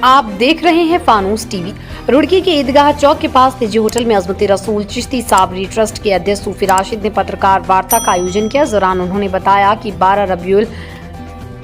आप देख रहे हैं फानूस टीवी। रुड़की के ईदगाह चौक के पास निजी होटल में अजमती रसूल चिश्ती साबरी ट्रस्ट के अध्यक्ष सूफी राशिद ने पत्रकार वार्ता का आयोजन किया। इस दौरान उन्होंने बताया कि 12 रबीउल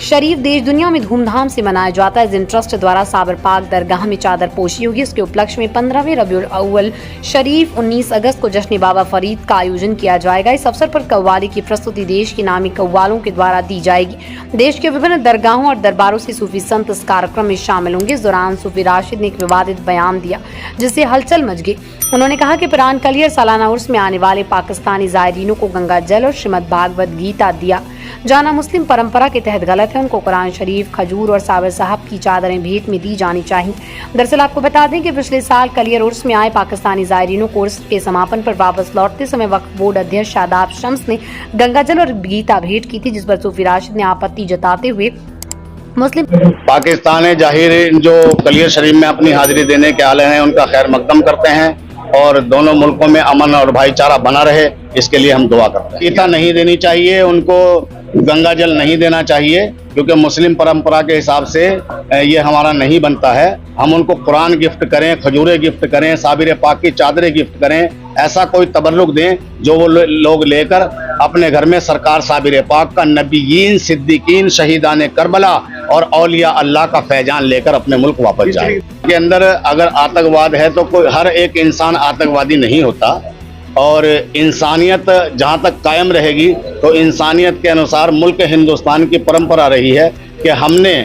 शरीफ देश दुनिया में धूमधाम से मनाया जाता है। जिन ट्रस्ट द्वारा साबर पाक दरगाह में चादर पोशी होगी, इसके उपलक्ष्य में 15वें रबीउल अव्वल शरीफ 19 अगस्त को जश्न बाबा फरीद का आयोजन किया जाएगा। इस अवसर पर कव्वाली की प्रस्तुति देश के नामी कव्वालों के द्वारा दी जाएगी। देश के विभिन्न दरगाहों और दरबारों से सूफी संत इस कार्यक्रम में शामिल होंगे। इस दौरान सूफी राशिद ने एक विवादित बयान दिया जिससे हलचल मच गई। उन्होंने कहा कि पिरान कलियर सालाना उर्स में आने वाले पाकिस्तानी जायरीनों को गंगा जल और श्रीमद भागवत गीता दिया जाना मुस्लिम परंपरा के तहत गलत है। उनको कुरान शरीफ, खजूर और साबर साहब की चादरें भेंट में दी जानी चाहिए। दरअसल आपको बता दें कि पिछले साल कलियर उर्स में आए पाकिस्तानी जायरीनों को उर्स के समापन पर वापस लौटते समय वक्फ बोर्ड अध्यक्ष शादाब शम्स ने गंगा जल और गीता भेंट की थी, जिस पर सूफी राशिद ने आपत्ति जताते हुए मुस्लिम पाकिस्तान जाहिर जो कलियर शरीफ में अपनी हाजिरी देने के आले हैं उनका खैर मकदम करते हैं और दोनों मुल्कों में अमन और भाईचारा बना रहे, इसके लिए हम दुआ करते हैं। गीता नहीं देनी चाहिए, उनको गंगा जल नहीं देना चाहिए, क्योंकि मुस्लिम परंपरा के हिसाब से ये हमारा नहीं बनता है। हम उनको कुरान गिफ्ट करें, खजूरें गिफ्ट करें, साबिर पाक की चादरें गिफ्ट करें, ऐसा कोई तबर्रुक दें जो वो लोग लेकर अपने घर में सरकार साबिर पाक का, नबीयीन, सिद्दीकीन, शहीदान करबला और औलिया अल्लाह का फैजान लेकर अपने मुल्क वापस जाए। के अंदर अगर आतंकवाद है तो कोई हर एक इंसान आतंकवादी नहीं होता, और इंसानियत जहाँ तक कायम रहेगी तो इंसानियत के अनुसार मुल्क हिंदुस्तान की परंपरा रही है कि हमने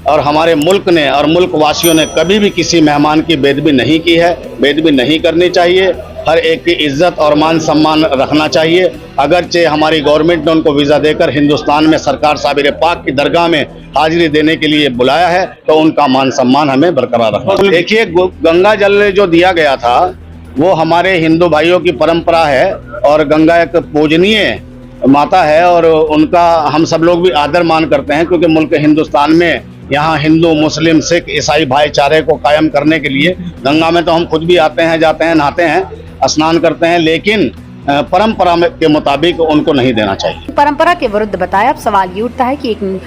और हमारे मुल्क ने और मुल्क वासियों ने कभी भी किसी मेहमान की बेदबी नहीं की है, बेदबी नहीं करनी चाहिए। हर एक की इज्जत और मान सम्मान रखना चाहिए। अगरचे हमारी गवर्नमेंट ने उनको वीज़ा देकर हिंदुस्तान में सरकार साबिर पाक की दरगाह में हाजिरी देने के लिए बुलाया है, तो उनका मान सम्मान हमें बरकरार रखना। देखिए, गंगा जल जो दिया गया था वो हमारे हिंदू भाइयों की परंपरा है और गंगा एक पूजनीय माता है और उनका हम सब लोग भी आदर मान करते हैं, क्योंकि मुल्क हिंदुस्तान में यहाँ हिंदू, मुस्लिम, सिख, ईसाई भाईचारे को कायम करने के लिए गंगा में तो हम खुद भी आते हैं, जाते हैं, नहाते हैं, स्नान करते हैं, लेकिन परंपरा के मुताबिक उनको नहीं देना चाहिए। परंपरा के विरुद्ध बताया। अब सवाल ये उठता है कि एक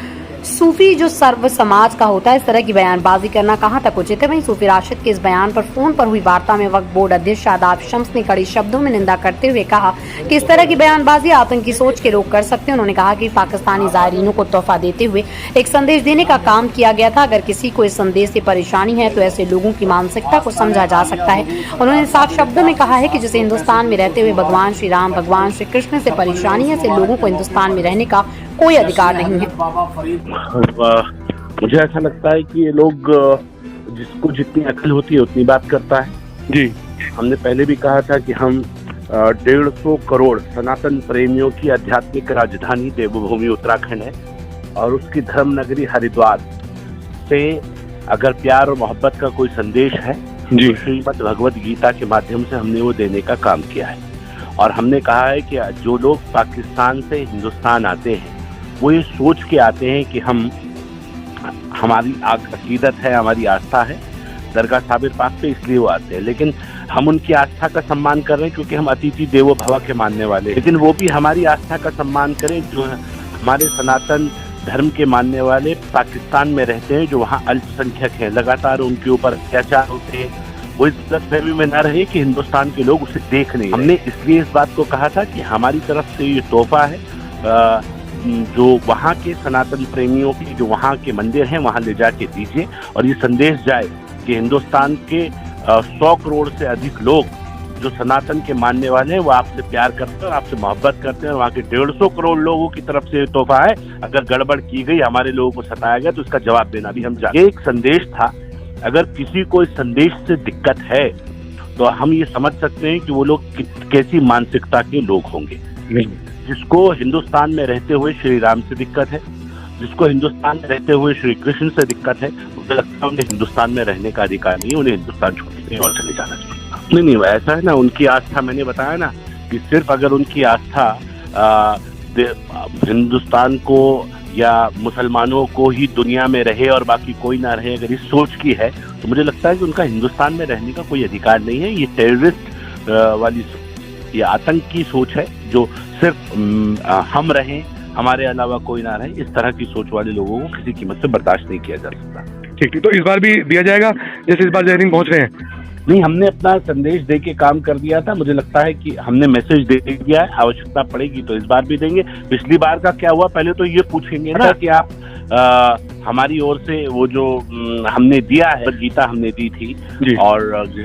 सूफी जो सर्व समाज का होता है, इस तरह की बयानबाजी करना कहाँ तक उचित है। वहीं सूफी राशिद के इस बयान पर फोन पर हुई वार्ता में वक्फ बोर्ड अध्यक्ष शादाब शम्स ने कड़े शब्दों में निंदा करते हुए कहा कि इस तरह की बयानबाजी आतंकी सोच के लोग कर सकते हैं। उन्होंने कहा कि पाकिस्तानी जायरीनों को तोहफा देते हुए एक संदेश देने का काम किया गया था। अगर किसी को इस संदेश से परेशानी है तो ऐसे लोगों की मानसिकता को समझा जा सकता है। उन्होंने साफ शब्दों में कहा है कि जिसे हिंदुस्तान में रहते हुए भगवान श्री राम, भगवान श्री कृष्ण से परेशानी है, ऐसे लोगों को हिंदुस्तान में रहने का कोई अधिकार नहीं है। मुझे ऐसा लगता है कि ये लोग, जिसको जितनी अकल होती है उतनी बात करता है। जी, हमने पहले भी कहा था कि हम 150 करोड़ सनातन प्रेमियों की आध्यात्मिक राजधानी देवभूमि उत्तराखंड है और उसकी धर्म नगरी हरिद्वार से अगर प्यार और मोहब्बत का कोई संदेश है तो श्रीमद भगवत गीता के माध्यम से हमने वो देने का काम किया है। और हमने कहा है कि जो लोग पाकिस्तान से हिंदुस्तान आते हैं वो ये सोच के आते हैं कि हमारी अकीदत है, हमारी आस्था है दरगाह साबिर पाक पे, इसलिए वो आते हैं। लेकिन हम उनकी आस्था का सम्मान कर रहे हैं क्योंकि हम अतिथि देवो भव के मानने वाले हैं। लेकिन वो भी हमारी आस्था का सम्मान करें जो हमारे सनातन धर्म के मानने वाले पाकिस्तान में रहते हैं, जो वहाँ अल्पसंख्यक हैं, लगातार उनके ऊपर अत्याचार होते हैं। वो इस गलतफहमी में न रहे कि हिंदुस्तान के लोग उसे देख नहीं। हमने इसलिए इस बात को कहा था कि हमारी तरफ से ये तोहफा है, जो वहाँ के सनातन प्रेमियों की जो वहाँ के मंदिर हैं वहाँ ले जाके दीजिए और ये संदेश जाए कि हिंदुस्तान के 100 करोड़ से अधिक लोग जो सनातन के मानने वाले हैं वो आपसे प्यार करते हैं और आपसे मोहब्बत करते हैं। और वहाँ के 150 करोड़ लोगों की तरफ से तोहफा है, अगर गड़बड़ की गई, हमारे लोगों को सताया गया तो इसका जवाब देना भी हम चाहते हैं। ये एक संदेश था। अगर किसी को इस संदेश से दिक्कत है तो हम ये समझ सकते हैं कि वो लोग कैसी मानसिकता के लोग होंगे। जिसको हिंदुस्तान में रहते हुए श्री राम से दिक्कत है, जिसको हिंदुस्तान में रहते हुए श्री कृष्ण से दिक्कत है, मुझे लगता है उन्हें हिंदुस्तान में रहने का अधिकार नहीं है, उन्हें हिंदुस्तान छोड़ने और चले जाना चाहिए। नहीं, ऐसा है ना, उनकी आस्था, मैंने बताया ना कि सिर्फ अगर उनकी आस्था हिंदुस्तान को या मुसलमानों को ही दुनिया में रहे और बाकी कोई ना रहे, अगर इस सोच की है तो मुझे लगता है कि उनका हिंदुस्तान में रहने का कोई अधिकार नहीं है। ये टेररिस्ट वाली, ये आतंक की सोच है जो सिर्फ हम रहें, हमारे अलावा कोई ना रहे, इस तरह की सोच वाले लोगों को किसी कीमत से बर्दाश्त नहीं किया जा सकता। ठीक ठीक, तो इस बार भी दिया जाएगा जैसे इस बार जयहिंद पहुंच रहे हैं? नहीं, हमने अपना संदेश दे के काम कर दिया था। मुझे लगता है कि हमने मैसेज दे दिया है, आवश्यकता पड़ेगी तो इस बार भी देंगे। पिछली बार का क्या हुआ, पहले तो ये पूछेंगे ना कि आप हमारी ओर से वो जो हमने दिया है, गीता हमने दी थी और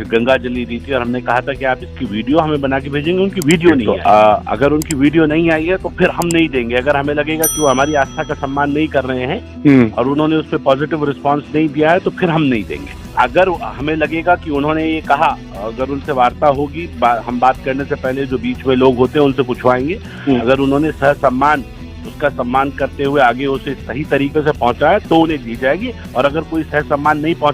गंगा जली दी थी, और हमने कहा था कि आप इसकी वीडियो हमें बना के भेजेंगे। उनकी वीडियो नहीं है। अगर उनकी वीडियो नहीं आई है तो फिर हम नहीं देंगे। अगर हमें लगेगा कि वो हमारी आस्था का सम्मान नहीं कर रहे हैं और उन्होंने उस पर पॉजिटिव रिस्पॉन्स नहीं दिया है तो फिर हम नहीं देंगे। अगर हमें लगेगा कि उन्होंने ये कहा, अगर उनसे वार्ता होगी, हम बात करने से पहले जो बीच में लोग होते हैं उनसे पूछवाएंगे। अगर उन्होंने सहसम्मान, उसका सम्मान करते हुए आगे उसे सही तरीके से पहुंचाया तो उन्हें दी जाएगी, और अगर कोई सहसम्मान नहीं पहुंचा